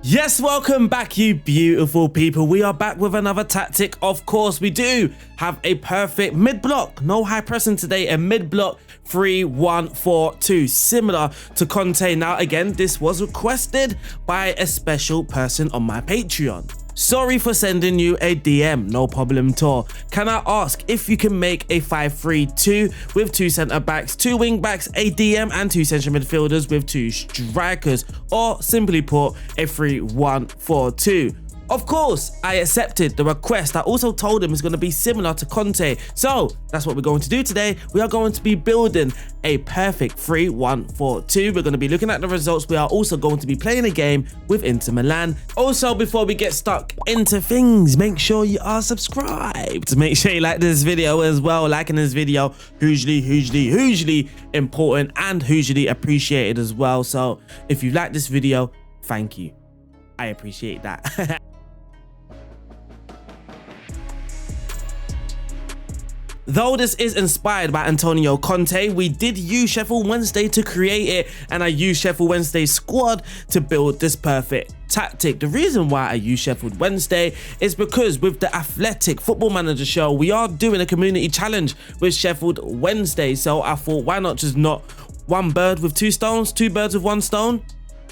Yes, welcome back, you beautiful people. We are back with another tactic. Of course, we do have a perfect mid-block. No high pressing today, a mid-block 3-1-4-2, similar to Conte. Now, again, this was requested by a special person on my Patreon. Sorry for sending you a DM, no problem at all. Can I ask if you can make a 5-3-2 with 2 centre backs, 2 wing backs, a DM and 2 central midfielders with 2 strikers, or simply put, a 3-1-4-2? Of course, I accepted the request. I also told him it's going to be similar to Conte. So that's what we're going to do today. We are going to be building a perfect 3-1-4-2. We're going to be looking at the results. We are also going to be playing a game with Inter Milan. Also, before we get stuck into things, make sure you are subscribed. Make sure you like this video as well. Liking this video, hugely important and hugely appreciated as well. So if you like this video, thank you. I appreciate that. Though this is inspired by Antonio Conte, we did use Sheffield Wednesday to create it, and I used Sheffield Wednesday's squad to build this perfect tactic. The reason why I use Sheffield Wednesday is because with the Athletic Football Manager show, we are doing a community challenge with Sheffield Wednesday. So I thought, why not just not one bird with 2 stones, 2 birds with 1 stone?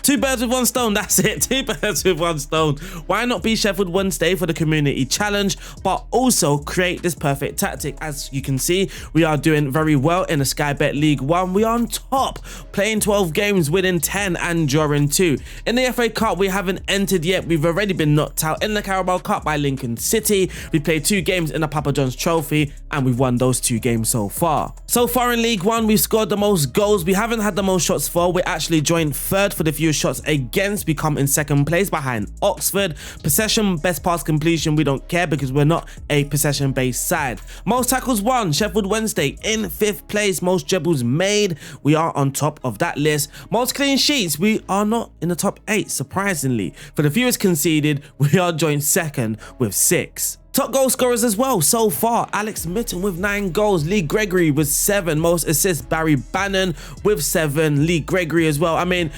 2 birds with 1 stone, that's it, 2 birds with 1 stone. Why not be Sheffield Wednesday for the community challenge, but also create this perfect tactic? As you can see, we are doing very well in the Sky Bet League 1. We are on top, playing 12 games, winning 10 and drawing 2. In the FA Cup, we haven't entered yet. We've already been knocked out in the Carabao Cup by Lincoln City. We played 2 games in the Papa John's Trophy, and we've won those 2 games so far. So far in League 1, we've scored the most goals. We haven't had the most shots for. We're actually joined 3rd for the fewest shots against. We come in 2nd place behind Oxford. Possession, best pass completion, we don't care because we're not a possession based side. Most tackles won, Sheffield Wednesday in 5th place. Most dribbles made, we are on top of that list. Most clean sheets, we are not in the top 8, surprisingly. For the fewest conceded, we are joined 2nd with 6. Top goal scorers as well so far, Alex Mitten with 9 goals, Lee Gregory with 7, most assists Barry Bannon with 7, Lee Gregory as well. I mean,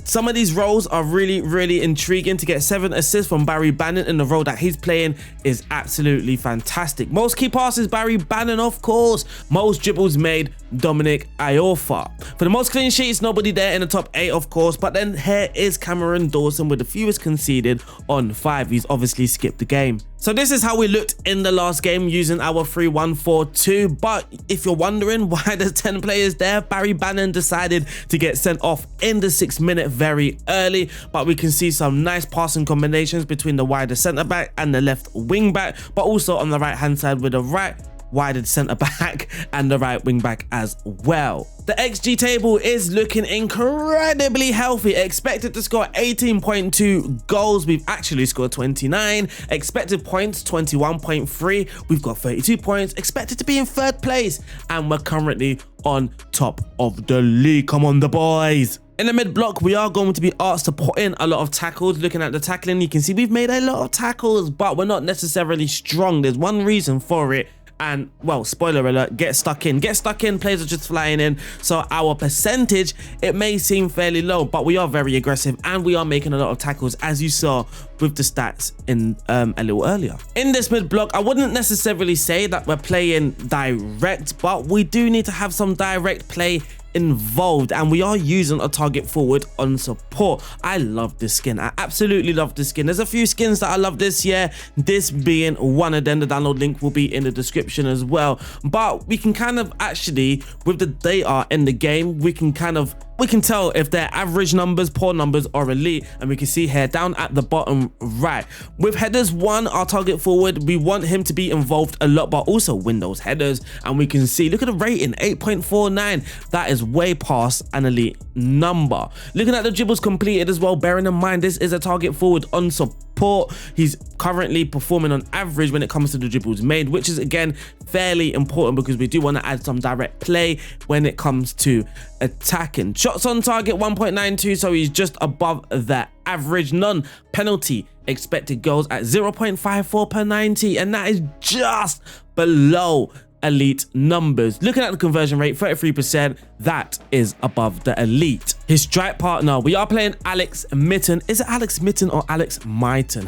some of these roles are really intriguing. To get 7 assists from Barry Bannon in the role that he's playing is absolutely fantastic. Most key passes, Barry Bannon, of course. Most dribbles made, Dominic Iorfa. For the most clean sheets, nobody there in the top 8, of course. But then here is Cameron Dawson with the fewest conceded on 5. He's obviously skipped the game. So this is how we looked in the last game using our 3-1-4-2. But if you're wondering why there's 10 players there, Barry Bannon decided to get sent off in the 6th minute very early. But we can see some nice passing combinations between the wider centre back and the left wing back, but also on the right hand side with the right wider centre back and the right wing back as well. The XG table is looking incredibly healthy. Expected to score 18.2 goals. We've actually scored 29. Expected points 21.3. We've got 32 points. Expected to be in 3rd place, and we're currently on top of the league. Come on, the boys. In the mid-block, we are going to be asked to put in a lot of tackles. Looking at the tackling, you can see we've made a lot of tackles, but we're not necessarily strong. There's one reason for it. And, well, spoiler alert, get stuck in. Get stuck in, players are just flying in. So our percentage, it may seem fairly low, but we are very aggressive and we are making a lot of tackles, as you saw with the stats in a little earlier. In this mid-block, I wouldn't necessarily say that we're playing direct, but we do need to have some direct play involved, and we are using a target forward on support. I love this skin. I absolutely love this skin. There's a few skins that I love this year, this being one of them. The download link will be in the description as well. But we can kind of actually, with the data in the game, we can tell if they're average numbers, poor numbers, or elite. And we can see here down at the bottom right, with headers 1, our target forward, we want him to be involved a lot, but also win those headers. And we can see, look at the rating, 8.49. That is way past an elite number. Looking at the dribbles completed as well, bearing in mind this is a target forward on support. He's currently performing on average when it comes to the dribbles made, which is again fairly important because we do want to add some direct play when it comes to attacking. Shots on target 1.92, so he's just above the average. Non-penalty expected goals at 0.54 per 90, and that is just below elite numbers. Looking at the conversion rate, 33%, that is above the elite. His strike partner, we are playing Alex Mitten. Is it Alex Mitten or Alex Myton?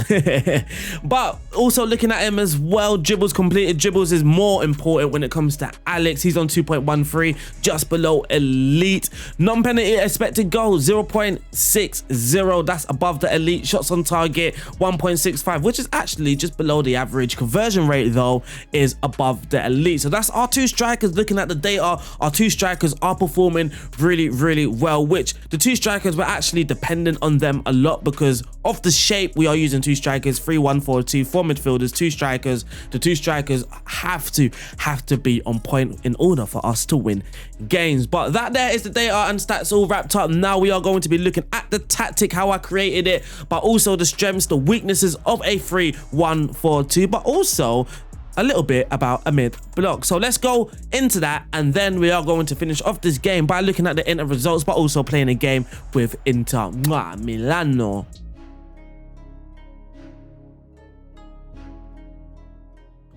But also looking at him as well, dribbles completed. Dribbles is more important when it comes to Alex. He's on 2.13, just below elite. Non-penalty expected goals, 0.60. That's above the elite. Shots on target, 1.65, which is actually just below the average. Conversion rate, though, is above the elite. So that's our two strikers. Looking at the data, our two strikers are performing really, really well, which the two strikers were actually dependent on them a lot because of the shape. We are using two strikers, 3-1-4-2, 4 midfielders, two strikers. The two strikers have to be on point in order for us to win games. But that there is the data and stats all wrapped up. Now we are going to be looking at the tactic, how I created it, but also the strengths, the weaknesses of a 3-1-4-2, but also a little bit about a mid block. So let's go into that, and then we are going to finish off this game by looking at the Inter results, but also playing a game with Inter Milano.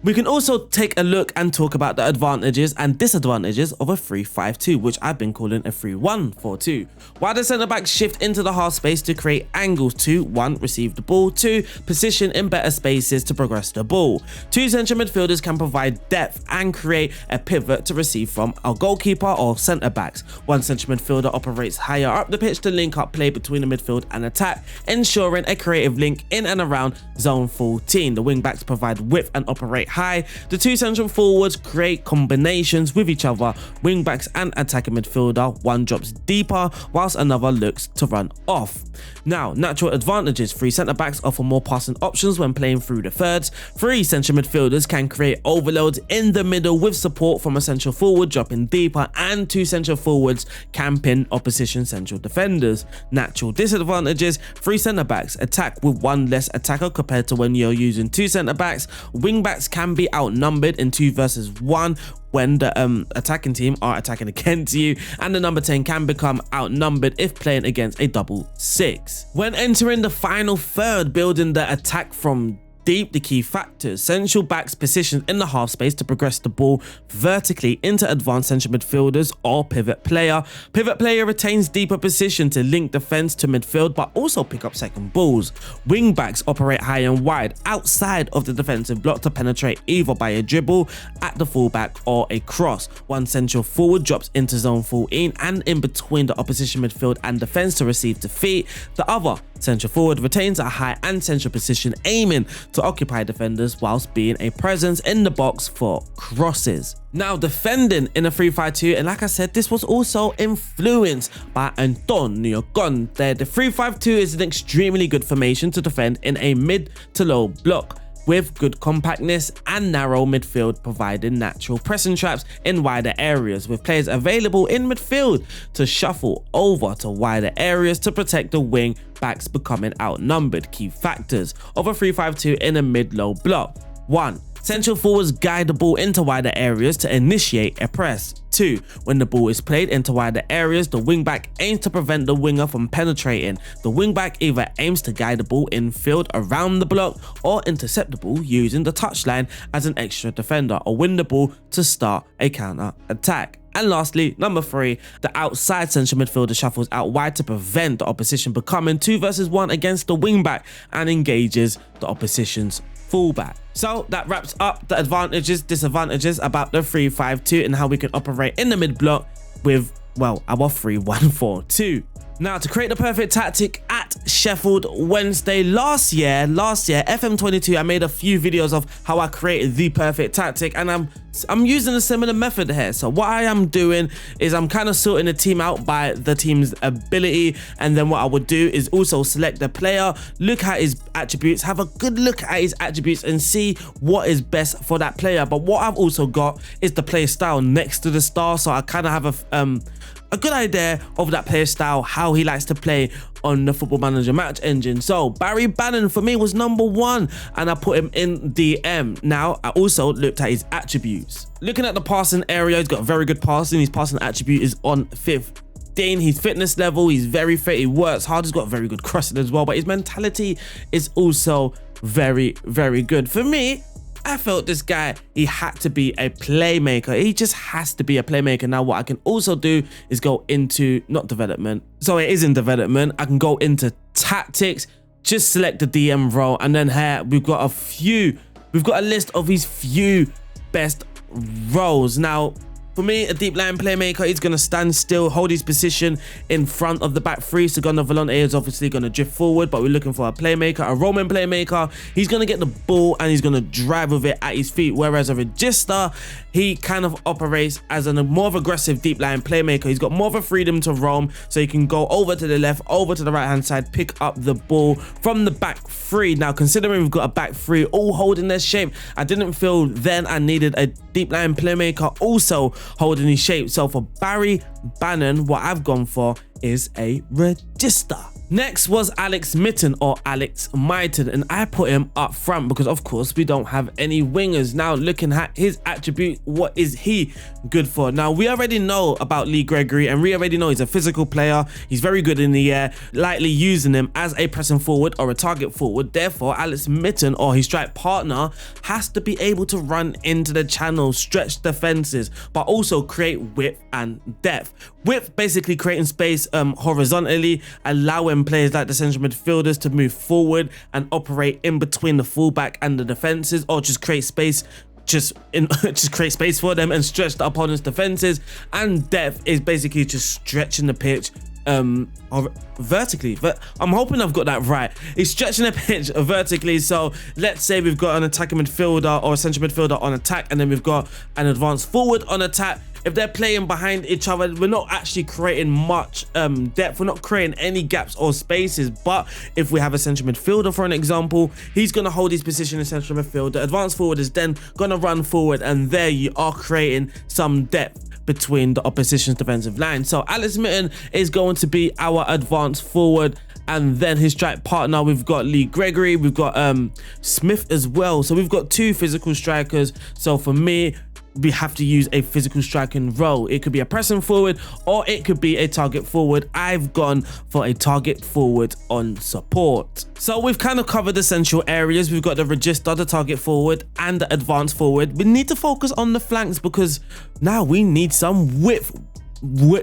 We can also take a look and talk about the advantages and disadvantages of a 3-5-2, which I've been calling a 3-1-4-2. While the centre backs shift into the half space to create angles to 1. Receive the ball, 2. Position in better spaces to progress the ball. 2 central midfielders can provide depth and create a pivot to receive from our goalkeeper or centre backs. 1 central midfielder operates higher up the pitch to link up play between the midfield and attack, ensuring a creative link in and around zone 14. The wing backs provide width and operate high. The 2 central forwards create combinations with each other, wing backs and attacking midfielder. 1 drops deeper whilst another looks to run off. Now, natural advantages. 3 centre backs offer more passing options when playing through the thirds. 3 central midfielders can create overloads in the middle with support from a central forward dropping deeper, and 2 central forwards can pin opposition central defenders. Natural disadvantages. 3 centre backs attack with 1 less attacker compared to when you're using 2 centre backs. Wing backs can be outnumbered in 2 versus 1 when the attacking team are attacking against you, and the number 10 can become outnumbered if playing against a double 6. When entering the final third, building the attack from deep, the key factors. Central backs positioned in the half space to progress the ball vertically into advanced central midfielders or pivot player. Pivot player retains deeper position to link defense to midfield, but also pick up second balls. Wing backs operate high and wide outside of the defensive block to penetrate either by a dribble at the fullback or a cross. 1 central forward drops into zone 14 and in between the opposition midfield and defense to receive defeat. The other central forward retains a high and central position, aiming to occupy defenders whilst being a presence in the box for crosses. Now, defending in a 3-5-2, and like I said, this was also influenced by Antonio Conte. The 3-5-2 is an extremely good formation to defend in a mid to low block, with good compactness and narrow midfield, providing natural pressing traps in wider areas, with players available in midfield to shuffle over to wider areas to protect the wing backs becoming outnumbered. Key factors of a 3-5-2 in a mid-low block. 1. Central forwards guide the ball into wider areas to initiate a press. 2. When the ball is played into wider areas, the wingback aims to prevent the winger from penetrating. The wingback either aims to guide the ball infield around the block or intercept the ball using the touchline as an extra defender, or win the ball to start a counter attack. And lastly, number 3, the outside central midfielder shuffles out wide to prevent the opposition becoming 2 versus 1 against the wingback and engages the opposition's fullback. So that wraps up the advantages, disadvantages about the 3-5-2 and how we can operate in the mid block with, well, our 3-1-4-2. Now, to create the perfect tactic at Sheffield Wednesday last year, FM23, I made a few videos of how I created the perfect tactic, and I'm using a similar method here. So what I am doing is I'm kind of sorting the team out by the team's ability, and then what I would do is also select the player, look at his attributes, have a good look at his attributes and see what is best for that player. But what I've also got is the player style next to the star, so I kind of have a good idea of that player style, how he likes to play on the Football Manager match engine. So Barry Bannon for me was number 1, and I put him in DM. Now, I also looked at his attributes. Looking at the passing area, he's got very good passing. His passing attribute is on 15. His fitness level, he's very fit, he works hard, he's got very good crossing as well, but his mentality is also very, very good. For me, I felt this guy, he had to be a playmaker. He just has to be a playmaker. Now, what I can also do is go into, not development, so it is in development. I can go into tactics, just select the DM role, and then here we've got a list of his few best roles. Now, for me, a deep line playmaker is going to stand still, hold his position in front of the back three. So Gunnar Volante is obviously going to drift forward, but we're looking for a playmaker, a Roman playmaker. He's going to get the ball and he's going to drive with it at his feet. Whereas a Regista, he kind of operates as a more of aggressive deep line playmaker. He's got more of a freedom to roam, so he can go over to the left, over to the right hand side, pick up the ball from the back three. Now, considering we've got a back three all holding their shape, I didn't feel then I needed a deep line playmaker also holding his shape. So for Barry Bannon, what I've gone for is a Regista. Next was Alex Mitten, or Alex Myton, and I put him up front because of course we don't have any wingers. Now, looking at his attribute, what is he good for? Now, we already know about Lee Gregory, and we already know he's a physical player. He's very good in the air, lightly using him as a pressing forward or a target forward. Therefore, Alex Mitten, or his strike partner, has to be able to run into the channel, stretch defenses, but also create width and depth. Width, basically creating space horizontally, allowing players like the central midfielders to move forward and operate in between the fullback and the defenses, or just create space just create space for them and stretch the opponent's defenses. And depth is basically just stretching the pitch vertically, but I'm hoping I've got that right. He's stretching the pitch vertically. So let's say we've got an attacking midfielder or a central midfielder on attack, and then we've got an advanced forward on attack. If they're playing behind each other, we're not actually creating much depth. We're not creating any gaps or spaces. But if we have a central midfielder, for an example, he's going to hold his position in central midfield. The advanced forward is then going to run forward, and there you are creating some depth between the opposition's defensive line. So Alex Mitten is going to be our advanced forward. And then his strike partner, we've got Lee Gregory, we've got Smith as well. So we've got two physical strikers. So for me, we have to use a physical striking role. It could be a pressing forward or it could be a target forward. I've gone for a target forward on support. So we've kind of covered the central areas. We've got the Regista, the target forward, and the advanced forward. We need to focus on the flanks because now we need some width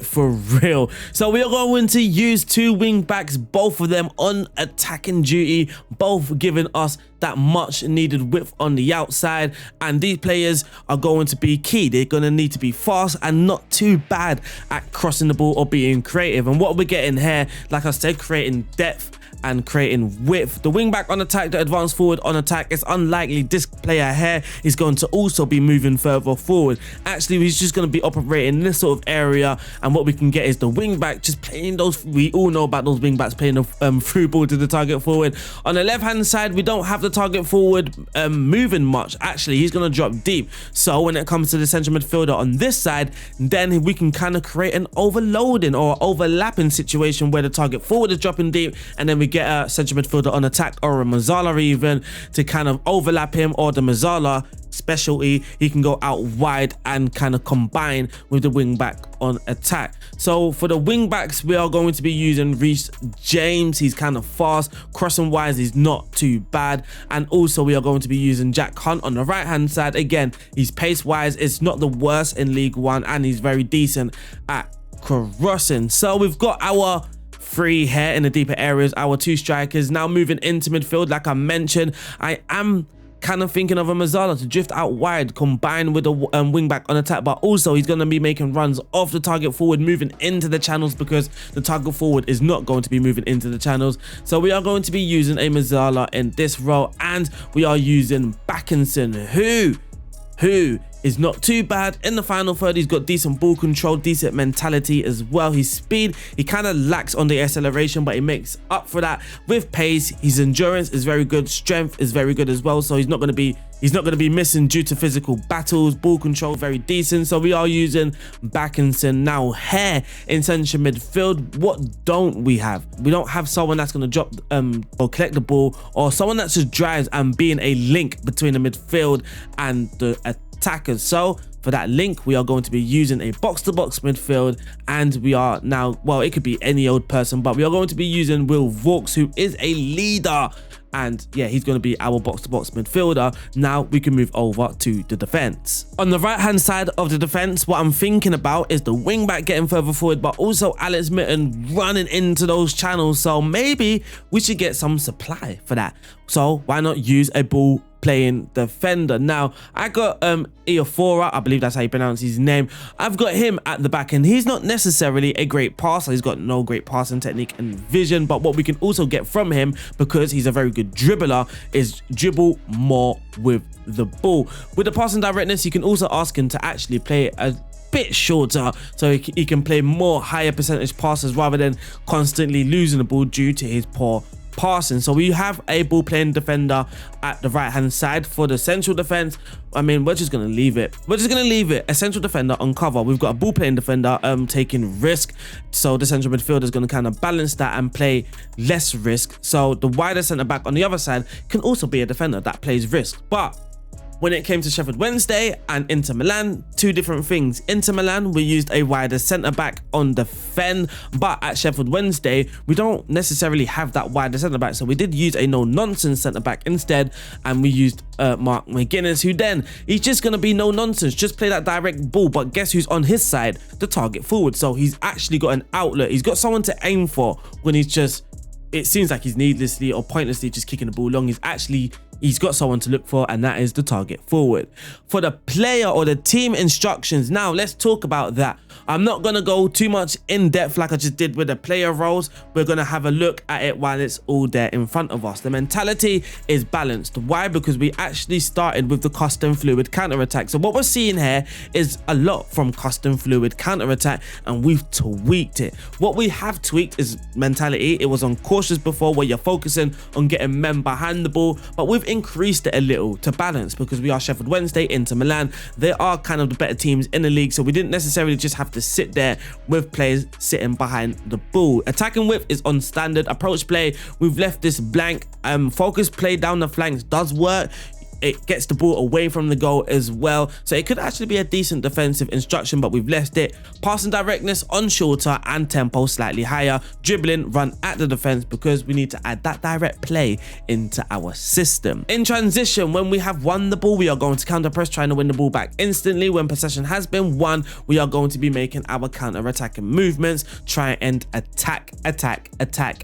for real. So we are going to use two wing backs, both of them on attacking duty, both giving us that much needed width on the outside. And these players are going to be key. They're going to need to be fast and not too bad at crossing the ball or being creative. And what we're getting here, like I said, creating depth and creating width. The wing back on attack, the advanced forward on attack, it's unlikely this player here is going to also be moving further forward. Actually, he's just going to be operating in this sort of area, and what we can get is the wing back just playing those. We all know about those wing backs playing the through ball to the target forward. On the left hand side, we don't have the target forward moving much. Actually, he's going to drop deep. So when it comes to the central midfielder on this side, then we can kind of create an overloading or overlapping situation where the target forward is dropping deep, and then we get a central midfielder on attack or a Mazzala even to kind of overlap him, or the Mazzala specialty, he can go out wide and kind of combine with the wing back on attack. So for the wing backs, we are going to be using Reece James. He's kind of fast, crossing wise, he's not too bad. And also we are going to be using Jack Hunt on the right hand side. Again, he's pace wise, it's not the worst in League One, and he's very decent at crossing. So we've got our three here in the deeper areas, our two strikers. Now moving into midfield, like I mentioned, I am kind of thinking of a Mazzala to drift out wide, combine with a wing back on attack, but also he's going to be making runs off the target forward, moving into the channels, because the target forward is not going to be moving into the channels. So we are going to be using a Mazzala in this role, and we are using Backinson, who is not too bad in the final third. He's got decent ball control, decent mentality as well. His speed, he kind of lacks on the acceleration, but he makes up for that with pace. His endurance is very good, strength is very good as well, so he's not going to be missing due to physical battles. Ball control very decent. So we are using Backinson. Now here in central midfield, what don't we have? We don't have someone that's going to drop or collect the ball, or someone that just drives and being a link between the midfield and the attackers. So for that link, we are going to be using a box-to-box midfield, and we are now, well, it could be any old person, but we are going to be using Will Vaux, who is a leader And yeah, he's going to be our box-to-box midfielder. Now we can move over to the defense. On the right-hand side of the defense, what I'm thinking about is the wing-back getting further forward, but also Alex Mitten running into those channels. So maybe we should get some supply for that. So why not use a ball playing defender? Now I got Iafora, I believe that's how you pronounce his name. I've got him at the back, and he's not necessarily a great passer. He's got no great passing technique and vision, but what we can also get from him, because he's a very good dribbler, is dribble more with the ball. With the passing directness, you can also ask him to actually play a bit shorter, so he can play more higher percentage passes rather than constantly losing the ball due to his poor passing. So we have a ball playing defender at the right hand side. For the central defense, I mean, we're just gonna leave it a central defender on cover. We've got a ball playing defender taking risk, so the central midfielder is going to kind of balance that and play less risk. So the wider centre back on the other side can also be a defender that plays risk. But when it came to Sheffield Wednesday and Inter Milan, two different things. Inter Milan, we used a wider centre-back on the fen, but at Sheffield Wednesday, we don't necessarily have that wider centre-back, so we did use a no-nonsense centre-back instead, and we used Mark McGuinness, who then, he's just going to be no-nonsense, just play that direct ball, but guess who's on his side? The target forward. So he's actually got an outlet. He's got someone to aim for when he's just, it seems like he's needlessly or pointlessly just kicking the ball long. He's got someone to look for, and that is the target forward. For the player or the team instructions, now let's talk about that. I'm not going to go too much in depth like I just did with the player roles. We're going to have a look at it while it's all there in front of us. The mentality is balanced. Why? Because we actually started with the custom fluid counter-attack. So what we're seeing here is a lot from custom fluid counter-attack, and we've tweaked it. What we have tweaked is mentality. It was on cautious before, where you're focusing on getting men behind the ball, but we've increased it a little to balance, because we are Sheffield Wednesday, Inter Milan. They are kind of the better teams in the league, so we didn't necessarily just have to sit there with players sitting behind the ball. Attacking width is on standard. Approach play, we've left this blank. Focus play down the flanks does work. It gets the ball away from the goal as well, so it could actually be a decent defensive instruction, but we've left it. Passing directness on shorter and tempo slightly higher. Dribbling, run at the defense, because we need to add that direct play into our system. In transition, when we have won the ball, we are going to counter press, trying to win the ball back instantly. When possession has been won, we are going to be making our counter attacking movements, try and attack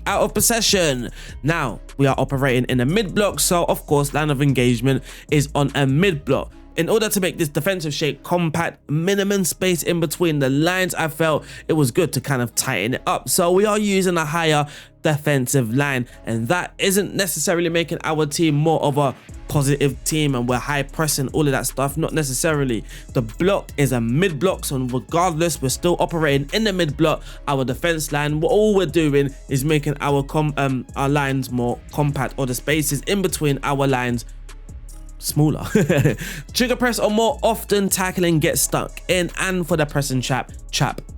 out of possession. Now we are operating in a mid block, so of course line of engagement is on a mid block. In order to make this defensive shape compact, minimum space in between the lines, I felt it was good to kind of tighten it up. So we are using a higher defensive line, and that isn't necessarily making our team more of a positive team and we're high pressing, all of that stuff. Not necessarily. The block is a mid block, so regardless, we're still operating in the mid block. Our defense line, all we're doing is making our lines more compact, or the spaces in between our lines smaller. Trigger press or more often, tackling gets stuck in, and for the pressing trap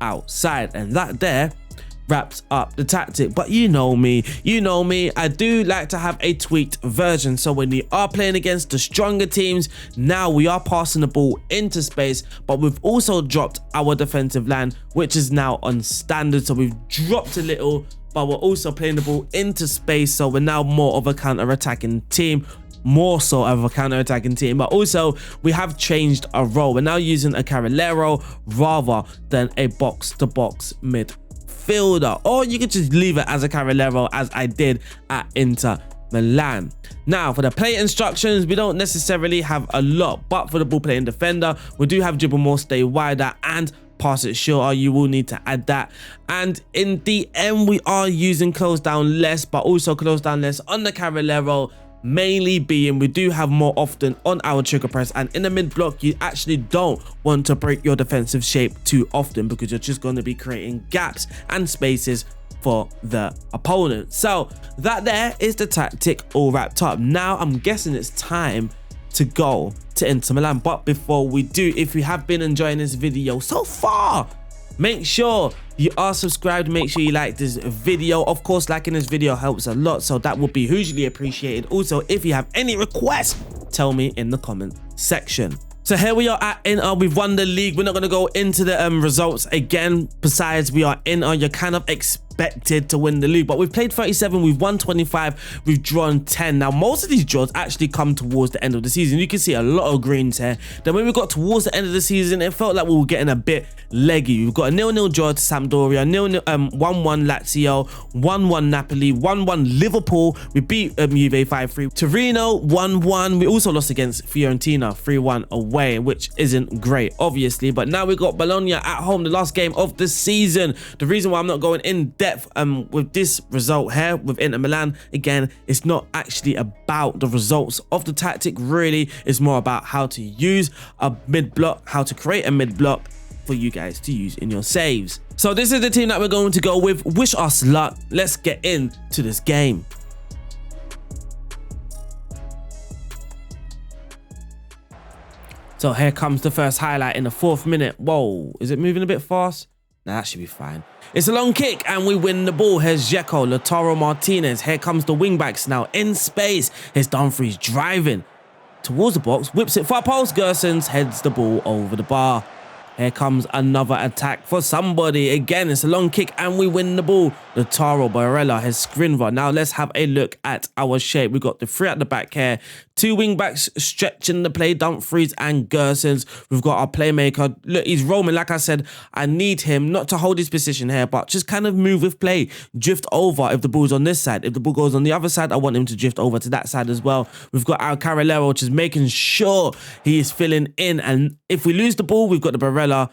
outside. And that there wraps up the tactic. But you know me, I do like to have a tweaked version. So when we are playing against the stronger teams, now we are passing the ball into space, but we've also dropped our defensive line, which is now on standard. So we've dropped a little, but we're also playing the ball into space, so we're now more of a counter-attacking team, but also we have changed our role. We're now using a Carrilero rather than a box-to-box midfielder, or you could just leave it as a Carrilero, as I did at Inter Milan. Now for the play instructions, we don't necessarily have a lot, but for the ball playing defender, we do have dribble more, stay wider, and pass it shorter. You will need to add that. And in the end, we are using close down less, but also close down less on the Carrilero, mainly being we do have more often on our trigger press, and in the mid block you actually don't want to break your defensive shape too often, because you're just going to be creating gaps and spaces for the opponent. So that there is the tactic all wrapped up. Now I'm guessing it's time to go to Inter Milan, but before we do, if you have been enjoying this video so far, make sure you are subscribed, make sure you like this video. Of course, liking this video helps a lot, so that would be hugely appreciated. Also, if you have any requests, tell me in the comment section. So here we are at Inter. We've won the league. We're not going to go into the results again. Besides, we are Inter. You're kind of expecting expected to win the league, but we've played 37, we've won 25, we've drawn 10. Now, most of these draws actually come towards the end of the season. You can see a lot of greens here. Then when we got towards the end of the season, it felt like we were getting a bit leggy. We've got a 0-0 draw to Sampdoria, 1-1 Lazio, 1-1 Napoli, 1-1 Liverpool. We beat Juve 5-3. Torino 1-1. We also lost against Fiorentina 3-1 away, which isn't great, obviously. But now we got Bologna at home, the last game of the season. The reason why I'm not going in depth with this result here with Inter Milan, again, it's not actually about the results of the tactic, really. It's more about how to use a mid block, how to create a mid block for you guys to use in your saves. So this is the team that we're going to go with. Wish us luck. Let's get into this game. So here comes the first highlight in the 4th minute. Whoa, is it moving a bit fast? Nah, that should be fine. It's a long kick and we win the ball. Here's Dzeko, Lautaro Martinez. Here comes the wingbacks now in space. Here's Dumfries driving towards the box, whips it far post. Gersons heads the ball over the bar. Here comes another attack for somebody. Again, it's a long kick and we win the ball. Lautaro, Barella, has Skriniar. Now let's have a look at our shape. We've got the 3 at the back here. 2 wing backs stretching the play, Dumfries and Gersons. We've got our playmaker. Look, he's roaming. Like I said, I need him not to hold his position here, but just kind of move with play. Drift over if the ball's on this side. If the ball goes on the other side, I want him to drift over to that side as well. We've got our Carrilero, which is making sure he is filling in. And if we lose the ball, we've got the Barella,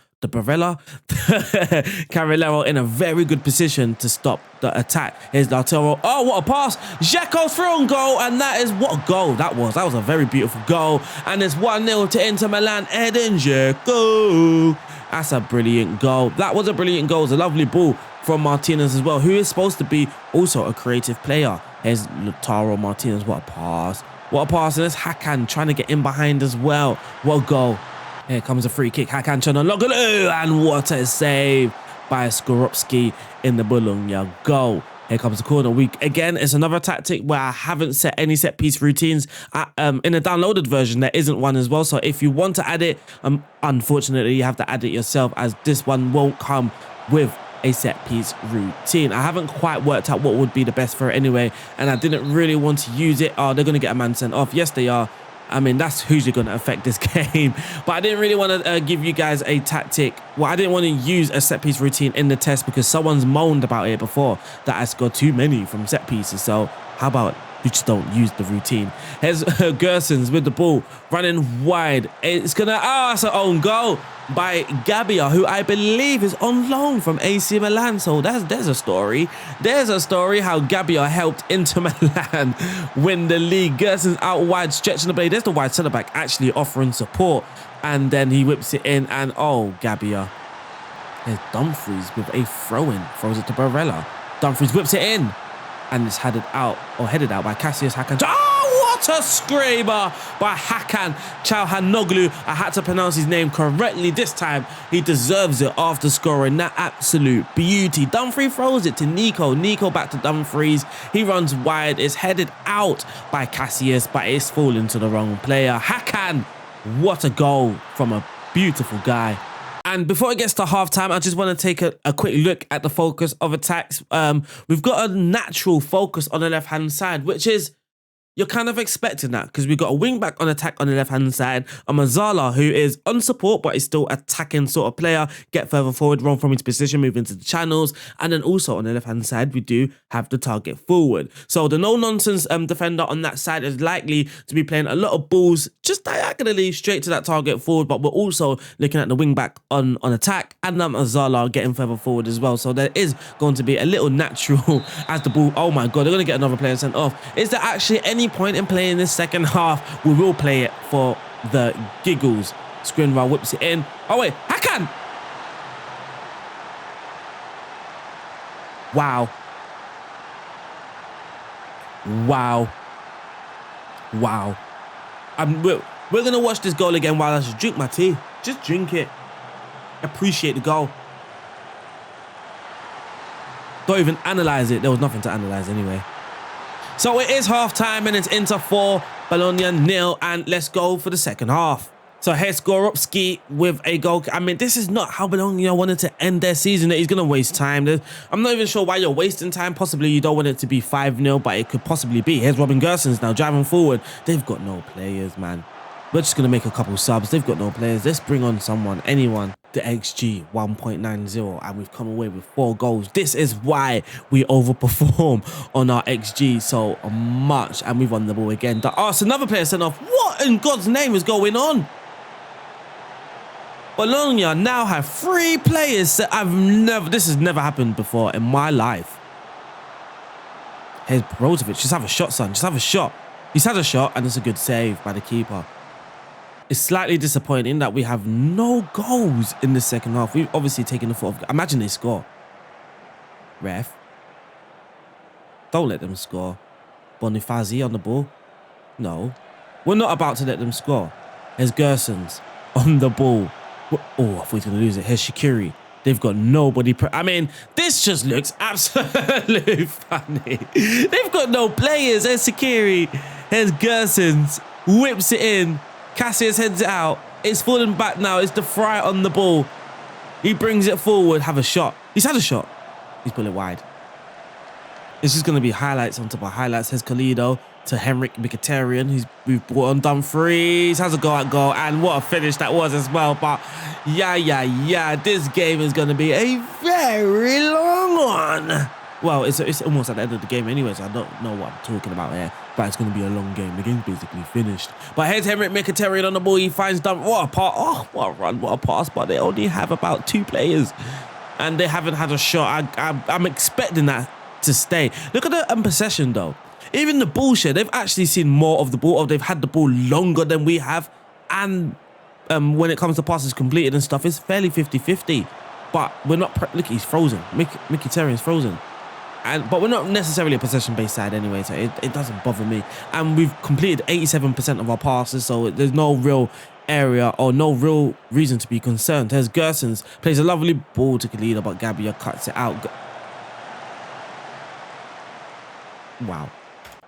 Carrilero in a very good position to stop the attack. Here's Lautaro. Oh, what a pass. Dzeko's through on goal, and that is what a goal that was. That was a very beautiful goal. And it's 1-0 to Inter Milan. Edin Dzeko. That's a brilliant goal. That was a brilliant goal. It's a lovely ball from Martinez as well, who is supposed to be also a creative player. Here's Lautaro Martinez. What a pass. What a pass. And it's Hakan trying to get in behind as well. What a goal. Here comes a free kick. Hakan Çalhanoğlu, and what a save by Skorupski in the Bologna goal. Here comes the corner. Again, it's another tactic where I haven't set any set piece routines. In a downloaded version, there isn't one as well. So if you want to add it, unfortunately, you have to add it yourself, as this one won't come with a set piece routine. I haven't quite worked out what would be the best for it anyway, and I didn't really want to use it. Oh, they're going to get a man sent off. Yes, they are. I mean, that's hugely going to affect this game. But I didn't really want to give you guys a tactic. Well, I didn't want to use a set piece routine in the test because someone's moaned about it before that I scored too many from set pieces. So how about you just don't use the routine? Here's Gersons with the ball running wide. It's going to, it's an own goal by Gabbia, who I believe is on loan from AC Milan. So there's a story. There's a story how Gabbia helped Inter Milan win the league. Gerson's out wide, stretching the blade. There's the wide centre back actually offering support. And then he whips it in, and oh, Gabbia. There's Dumfries with a throw-in. Throws it to Barella. Dumfries whips it in. And it's headed out by Cassius Hakan. Oh, what a screamer by Hakan Çalhanoğlu. I had to pronounce his name correctly this time. He deserves it after scoring that absolute beauty. Dumfries throws it to Nico. Nico back to Dumfries. He runs wide. It's headed out by Cassius, but it's fallen to the wrong player. Hakan, what a goal from a beautiful guy. And before it gets to halftime, I just want to take a quick look at the focus of attacks. We've got a natural focus on the left-hand side, which is, you're kind of expecting that because we've got a wing-back on attack on the left-hand side. A Mazzala, who is on support, but is still attacking sort of player. Get further forward, run from his position, move into the channels. And then also on the left-hand side, we do have the target forward. So the no-nonsense defender on that side is likely to be playing a lot of balls just diagonally straight to that target forward. But we're also looking at the wing-back on attack and Mazzala getting further forward as well. So there is going to be a little natural as the ball... Oh my God, they're going to get another player sent off. Is there actually any point in playing this second half? We will play it for the giggles. Skriniar whips it in. Oh wait, Hakan! Wow. Wow. Wow. We're going to watch this goal again while I just drink my tea. Just drink it. Appreciate the goal. Don't even analyze it. There was nothing to analyze anyway. So it is half time and it's Inter 4, Bologna 0, and let's go for the second half. So here's Skorupski with a goal. I mean, this is not how Bologna wanted to end their season. He's going to waste time. I'm not even sure why you're wasting time. Possibly you don't want it to be 5-0, but it could possibly be. Here's Robin Gersons now driving forward. They've got no players, man. We're just going to make a couple subs. They've got no players. Let's bring on someone, anyone. The XG 1.90, and we've come away with 4 goals. This is why we overperform on our XG so much, and we've won the ball again. So another player sent off. What in God's name is going on? Bologna now have 3 players that this has never happened before in my life. Here's Brozovic. Just have a shot, son. Just have a shot. He's had a shot, and it's a good save by the keeper. It's slightly disappointing that we have no goals in the second half. We've obviously taken the foot off. Imagine they score. Ref. Don't let them score. Bonifazi on the ball. No. We're not about to let them score. Here's Gersons on the ball. Oh, I thought he was going to lose it. Here's Shaqiri. They've got nobody. I mean, this just looks absolutely funny. They've got no players. Here's Shaqiri. Here's Gersons. Whips it in. Cassius heads it out. It's falling back now. It's the Fry on the ball. He brings it forward. Have a shot. He's had a shot. He's put it wide. It's just going to be highlights on top of highlights. Here's Kalido to Henrik Mkhitaryan. We've brought on Dumfries. Has a go at goal. And what a finish that was as well. But yeah. This game is going to be a very long one. Well, it's almost at the end of the game anyway, so I don't know what I'm talking about here. But it's going to be a long game. The game's basically finished. But here's Henrik Mkhitaryan on the ball. He finds what a pass. Oh, what a run, what a pass. But they only have about 2 players. And they haven't had a shot. I'm expecting that to stay. Look at the possession, though. Even the ball share, they've actually seen more of the ball. Or they've had the ball longer than we have. And when it comes to passes completed and stuff, it's fairly 50-50. But we're not... Look, he's frozen. Mkhitaryan's frozen. But we're not necessarily a possession-based side anyway, so it doesn't bother me. And we've completed 87% of our passes, so there's no real area or no real reason to be concerned. There's Gersons, plays a lovely ball to Khalida, but Gabbia cuts it out. Wow.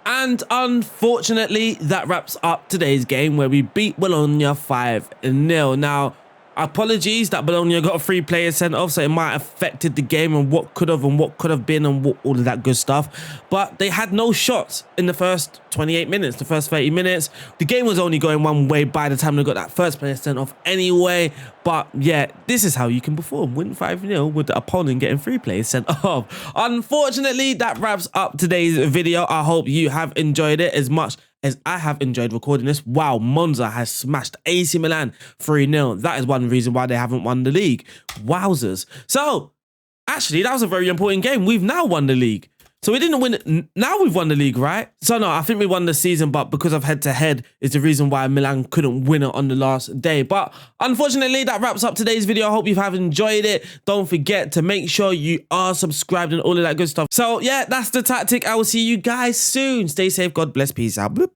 And unfortunately, that wraps up today's game where we beat Bologna 5-0. Now, apologies that Bologna got 3 players sent off, so it might have affected the game and what could have been and all of that good stuff. But they had no shots in the first 28 minutes, the first 30 minutes. The game was only going one way by the time they got that first player sent off anyway. But yeah, this is how you can perform. Win 5-0 with the opponent getting 3 players sent off. Unfortunately, that wraps up today's video. I hope you have enjoyed it as much as I have enjoyed recording this. Wow, Monza has smashed AC Milan 3-0. That is one reason why they haven't won the league. Wowzers. So, actually, that was a very important game. We've now won the league. So we didn't win. Now we've won the league, right? So no, I think we won the season, but because of head-to-head is the reason why Milan couldn't win it on the last day. But unfortunately, that wraps up today's video. I hope you have enjoyed it. Don't forget to make sure you are subscribed and all of that good stuff. So yeah, that's the tactic. I will see you guys soon. Stay safe. God bless. Peace out. Bloop.